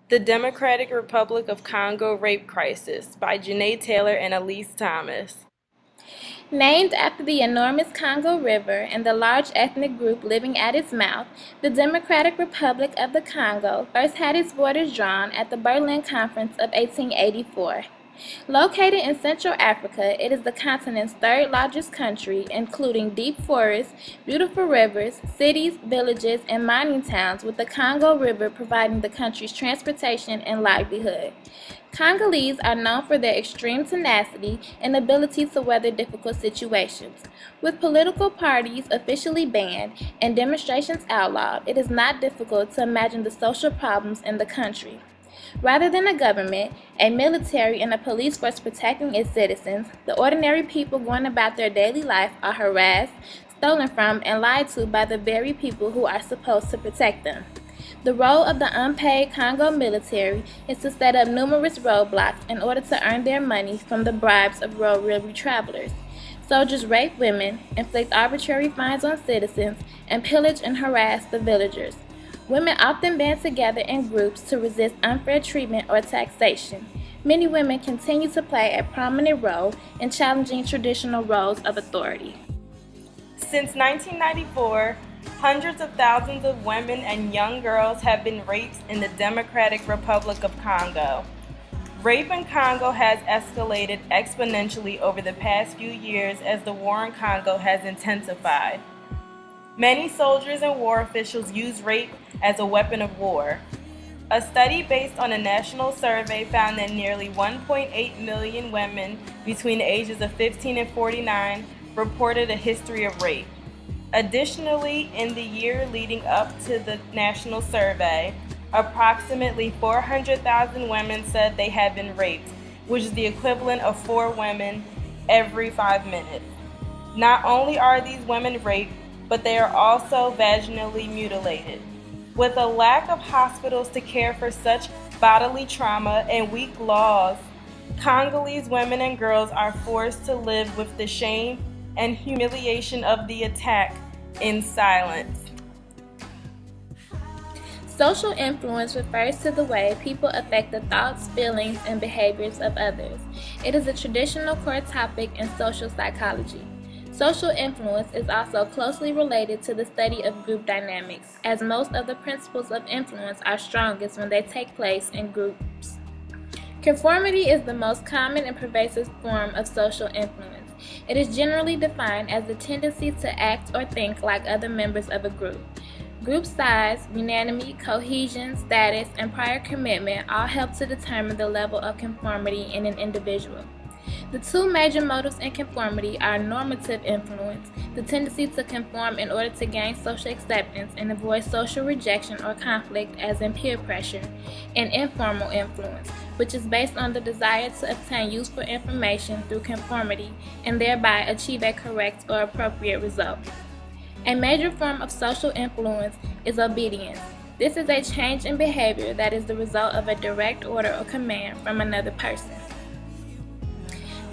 The Democratic Republic of Congo Rape Crisis by Janae Taylor and Elise Thomas. Named after the enormous Congo River and the large ethnic group living at its mouth, the Democratic Republic of the Congo first had its borders drawn at the Berlin Conference of 1884. Located in Central Africa, it is the continent's third largest country, including deep forests, beautiful rivers, cities, villages, and mining towns, with the Congo River providing the country's transportation and livelihood. Congolese are known for their extreme tenacity and ability to weather difficult situations. With political parties officially banned and demonstrations outlawed, it is not difficult to imagine the social problems in the country. Rather than a government, a military, and a police force protecting its citizens, the ordinary people going about their daily life are harassed, stolen from, and lied to by the very people who are supposed to protect them. The role of the unpaid Congo military is to set up numerous roadblocks in order to earn their money from the bribes of road-weary travelers. Soldiers rape women, inflict arbitrary fines on citizens, and pillage and harass the villagers. Women often band together in groups to resist unfair treatment or taxation. Many women continue to play a prominent role in challenging traditional roles of authority. Since 1994, hundreds of thousands of women and young girls have been raped in the Democratic Republic of Congo. Rape in Congo has escalated exponentially over the past few years as the war in Congo has intensified. Many soldiers and war officials use rape as a weapon of war. A study based on a national survey found that nearly 1.8 million women between the ages of 15 and 49 reported a history of rape. Additionally, in the year leading up to the national survey, approximately 400,000 women said they had been raped, which is the equivalent of 4 women every 5 minutes. Not only are these women raped, but they are also vaginally mutilated. With a lack of hospitals to care for such bodily trauma and weak laws, Congolese women and girls are forced to live with the shame and humiliation of the attack in silence. Social influence refers to the way people affect the thoughts, feelings, and behaviors of others. It is a traditional core topic in social psychology. Social influence is also closely related to the study of group dynamics, as most of the principles of influence are strongest when they take place in groups. Conformity is the most common and pervasive form of social influence. It is generally defined as the tendency to act or think like other members of a group. Group size, unanimity, cohesion, status, and prior commitment all help to determine the level of conformity in an individual. The two major motives in conformity are normative influence, the tendency to conform in order to gain social acceptance and avoid social rejection or conflict as in peer pressure, and informal influence, which is based on the desire to obtain useful information through conformity and thereby achieve a correct or appropriate result. A major form of social influence is obedience. This is a change in behavior that is the result of a direct order or command from another person.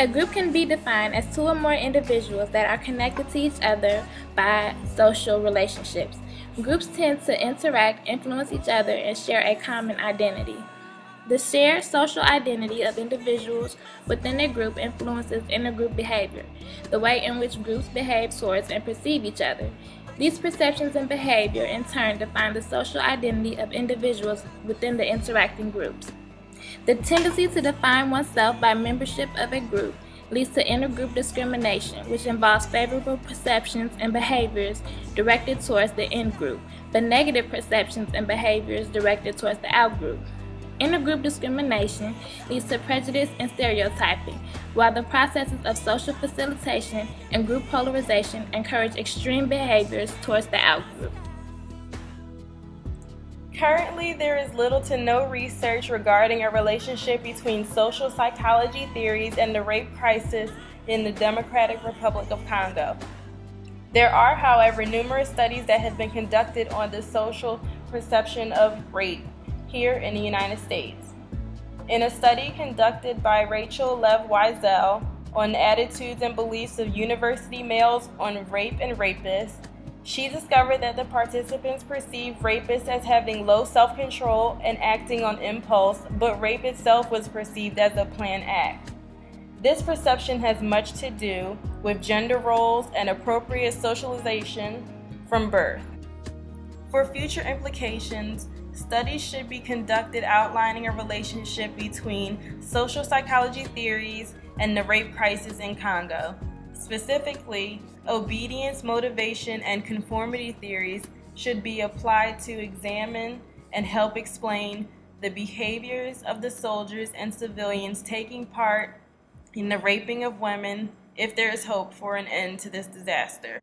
A group can be defined as 2 or more individuals that are connected to each other by social relationships. Groups tend to interact, influence each other, and share a common identity. The shared social identity of individuals within a group influences intergroup behavior, the way in which groups behave towards and perceive each other. These perceptions and behavior, in turn, define the social identity of individuals within the interacting groups. The tendency to define oneself by membership of a group leads to intergroup discrimination, which involves favorable perceptions and behaviors directed towards the in-group, but negative perceptions and behaviors directed towards the out-group. Intergroup discrimination leads to prejudice and stereotyping, while the processes of social facilitation and group polarization encourage extreme behaviors towards the out-group. Currently, there is little to no research regarding a relationship between social psychology theories and the rape crisis in the Democratic Republic of Congo. There are, however, numerous studies that have been conducted on the social perception of rape here in the United States. In a study conducted by Rachel Lev-Wiesel on the attitudes and beliefs of university males on rape and rapists, She discovered that the participants perceived rapists as having low self-control and acting on impulse, but rape itself was perceived as a planned act. This perception has much to do with gender roles and appropriate socialization from birth. For future implications, studies should be conducted outlining a relationship between social psychology theories and the rape crisis in Congo. Specifically, obedience, motivation, and conformity theories should be applied to examine and help explain the behaviors of the soldiers and civilians taking part in the raping of women if there is hope for an end to this disaster.